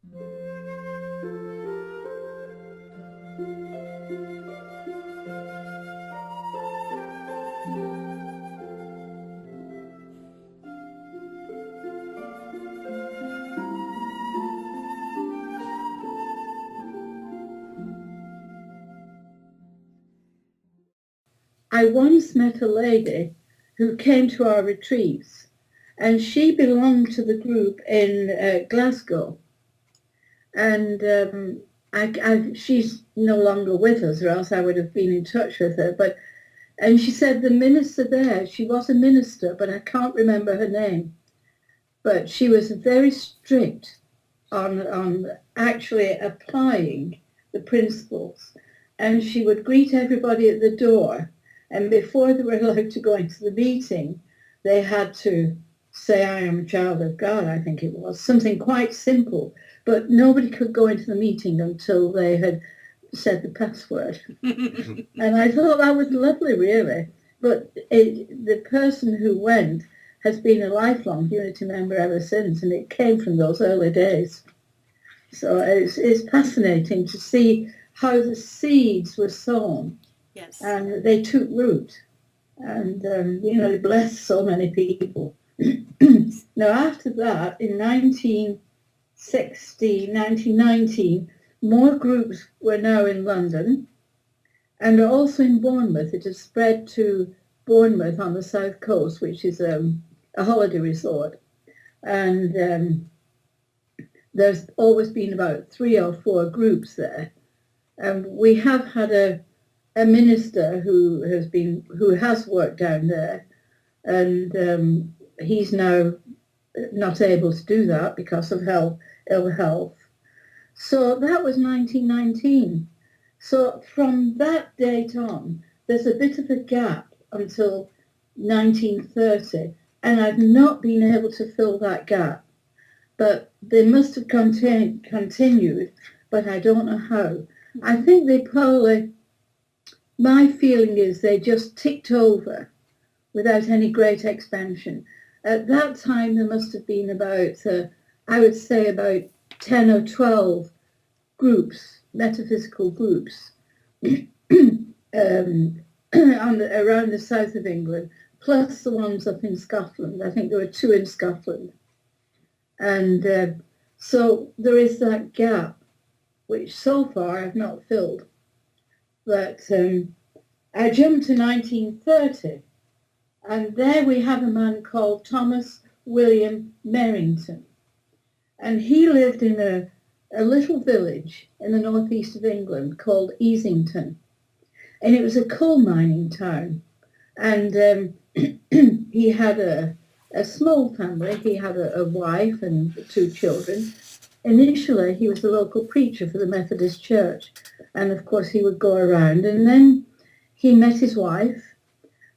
I once met a lady who came to our retreats, and she belonged to the group in Glasgow. And she's no longer with us, or else I would have been in touch with her. And she said the minister there, she was a minister, but I can't remember her name. But she was very strict on actually applying the principles. And she would greet everybody at the door. And before they were allowed to go into the meeting, they had to say, "I am a child of God," I think it was, something quite simple. But nobody could go into the meeting until they had said the password. And I thought that was lovely, really. But the person who went has been a lifelong Unity member ever since, and it came from those early days. So it's fascinating to see how the seeds were sown. Yes. And they took root. And, they blessed so many people. Now, after that, in 1919, more groups were now in London and also in Bournemouth. It has spread to Bournemouth on the south coast, which is a holiday resort. And there's always been about 3 or 4 groups there. And we have had a minister who has worked down there, and he's now not able to do that because of ill health. So that was 1919. So from that date on, there's a bit of a gap until 1930, and I've not been able to fill that gap. But they must have continued, but I don't know how. I think they probably, my feeling is they just ticked over without any great expansion. At that time, there must have been about, I would say about 10 or 12 groups, metaphysical groups, around the south of England, plus the ones up in Scotland. I think there were 2 in Scotland. And so there is that gap, which so far I've not filled. But I jumped to 1930, and there we have a man called Thomas William Merrington. And he lived in a little village in the northeast of England called Easington. And it was a coal mining town. And he had a small family. He had a wife and 2 children. Initially, he was the local preacher for the Methodist Church. And of course, he would go around. And then he met his wife,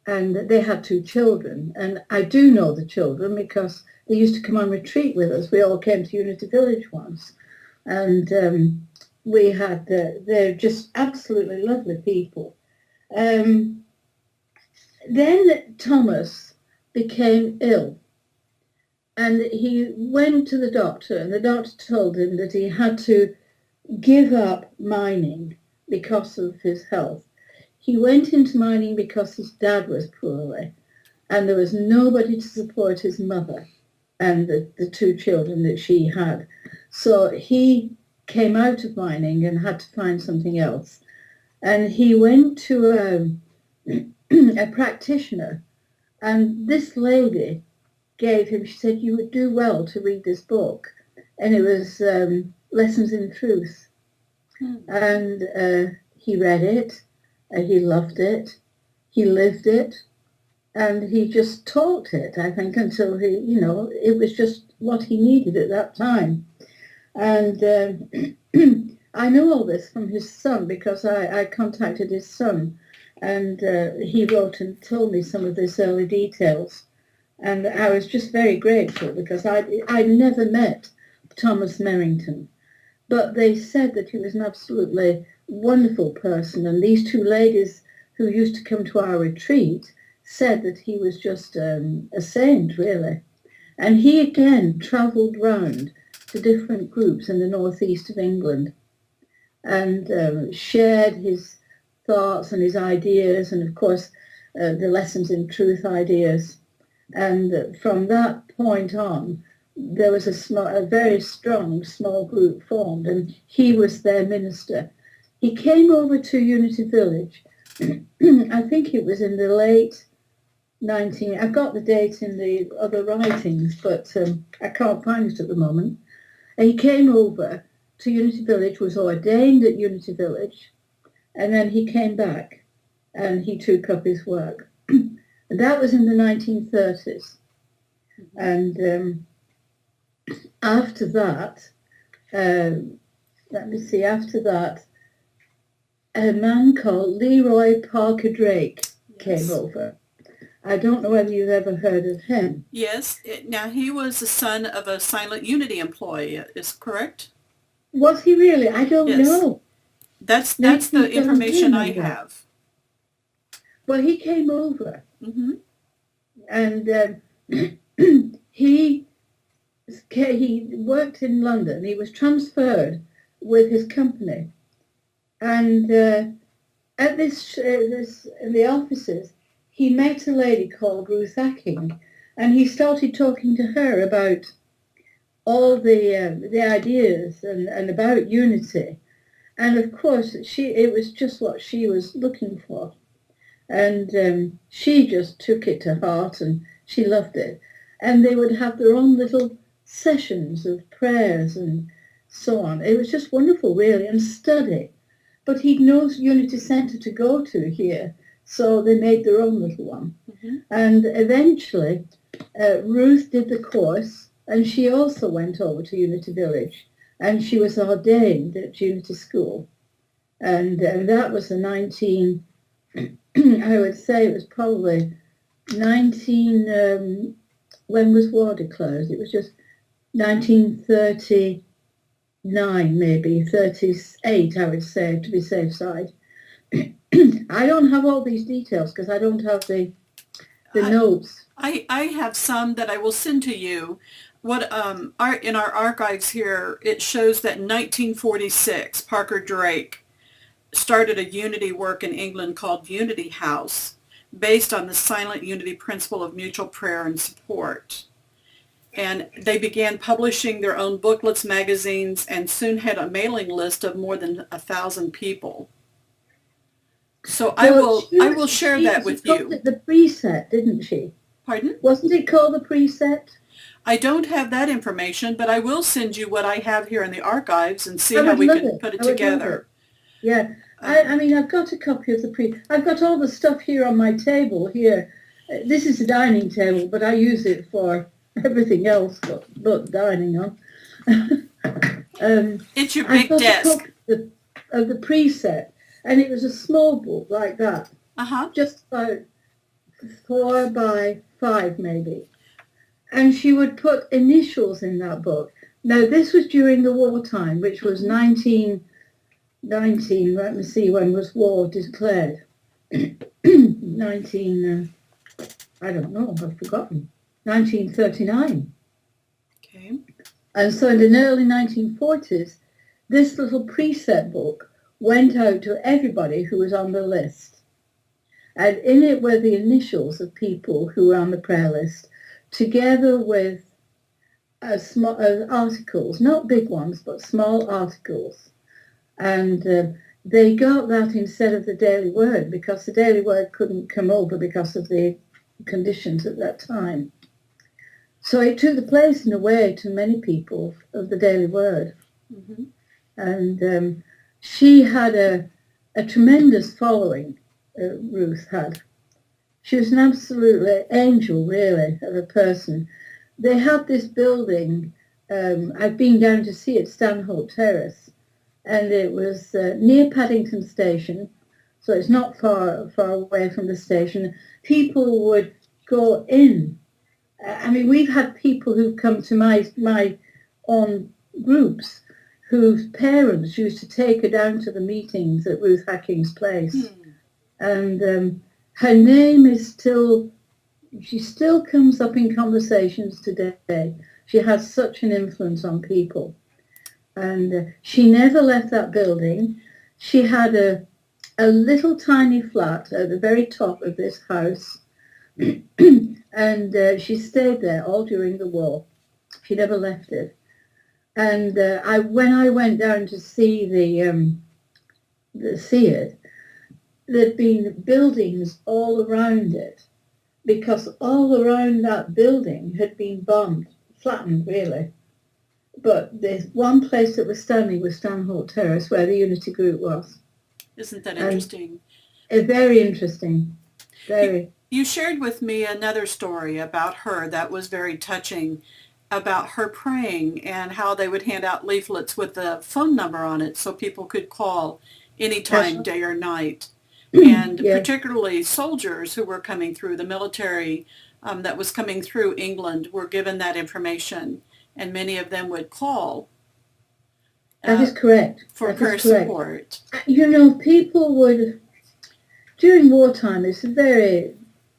and they had 2 children. And I do know the children because they used to come on retreat with us. We all came to Unity Village once. And we had, they're just absolutely lovely people. Then Thomas became ill. And he went to the doctor, and the doctor told him that he had to give up mining because of his health. He went into mining because his dad was poorly, and there was nobody to support his mother and the 2 children that she had. So he came out of mining and had to find something else. And he went to a practitioner, and this lady gave him, she said, "You would do well to read this book." And it was Lessons in Truth. And he read it, he loved it, he lived it, and he just taught it, I think, until he, it was just what he needed at that time. And I know all this from his son because I contacted his son, and he wrote and told me some of these early details. And I was just very grateful because I'd never met Thomas Merrington. But they said that he was an absolutely wonderful person. And these 2 ladies who used to come to our retreat said that he was just a saint, really. And he again travelled round to different groups in the northeast of England and shared his thoughts and his ideas and, of course, the Lessons in Truth ideas. And from that point on, there was a very strong small group formed, and he was their minister. He came over to Unity Village. I think it was in the late I've got the date in the other writings, but I can't find it at the moment. And he came over to Unity Village, was ordained at Unity Village, and then he came back and he took up his work. And that was in the 1930s. And after that, after that, a man called Leroy Parker Drake came over. I don't know whether you've ever heard of him. Yes. Now, he was the son of a Silent Unity employee, is correct? Was he really? I don't know. That's the information I have. Well, he came over. Mm-hmm. And he worked in London. He was transferred with his company. And at this in the offices, he met a lady called Ruth Hacking, and he started talking to her about all the ideas and about unity. And of course, it was just what she was looking for. And she just took it to heart and she loved it. And they would have their own little sessions of prayers and so on. It was just wonderful, really, and study. But he'd no Unity Centre to go to here, so they made their own little one. Mm-hmm. And eventually, Ruth did the course, and she also went over to Unity Village, and she was ordained at Unity School. And that was the I would say it was probably when was war declared? It was just 1939, maybe, 38, I would say, to be safe side. I don't have all these details because I don't have the notes. I have some that I will send to you. What in our archives here, it shows that in 1946, Parker Drake started a unity work in England called Unity House, based on the silent unity principle of mutual prayer and support. And they began publishing their own booklets, magazines, and soon had a mailing list of more than 1,000 people. So I will share that with you. She called it the preset, didn't she? Pardon? Wasn't it called the preset? I don't have that information, but I will send you what I have here in the archives and see how we can put it together. Yeah, I mean, I've got a copy of I've got all the stuff here on my table here. This is a dining table, but I use it for everything else but dining on. It's your big desk. I've got a copy of the preset, and it was a small book like that. Just about 4 by 5 maybe. And she would put initials in that book. Now, this was during the wartime, which was 1919, let me see, when was war declared? 19, I don't know, I've forgotten. 1939. Okay. And so in the early 1940s, this little preset book went out to everybody who was on the list. And in it were the initials of people who were on the prayer list, together with small articles, not big ones, but small articles. And they got that instead of the Daily Word, because the Daily Word couldn't come over because of the conditions at that time. So it took the place, in a way, to many people of the Daily Word. Mm-hmm. And she had a tremendous following, Ruth had. She was an absolutely angel, really, of a person. They had this building, I've been down to see it, Stanhope Terrace, and it was near Paddington Station, so it's not far away from the station. People would go in. I mean, we've had people who've come to my own groups whose parents used to take her down to the meetings at Ruth Hacking's place. And her name is she still comes up in conversations today. She had such an influence on people. And she never left that building. She had a little tiny flat at the very top of this house. And she stayed there all during the war. She never left it. And when I went down to see it, there'd been buildings all around it, because all around that building had been bombed, flattened really. But the one place that was standing was Stanhope Terrace, where the Unity Group was. Isn't that interesting? Very interesting. Very. You shared with me another story about her that was very touching, about her praying and how they would hand out leaflets with the phone number on it so people could call anytime, day or night. And particularly soldiers who were coming through, the military that was coming through England were given that information, and many of them would call. That is correct. For prayer support. You know, people would, during wartime, it's a very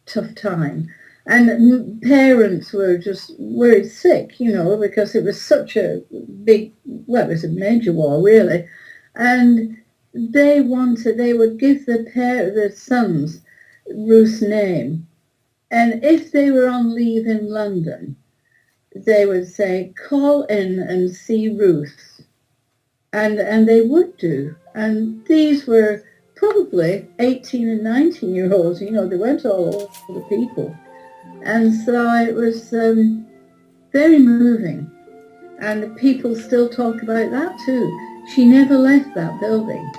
tough time. And parents were just worried sick, you know, because it was such a big, well, it was a major war, really. And they would give the sons Ruth's name. And if they were on leave in London, they would say, call in and see Ruth. And they would do. And these were probably 18 and 19-year-olds, you know, they weren't all older people. And so it was very moving. And people still talk about that too. She never left that building.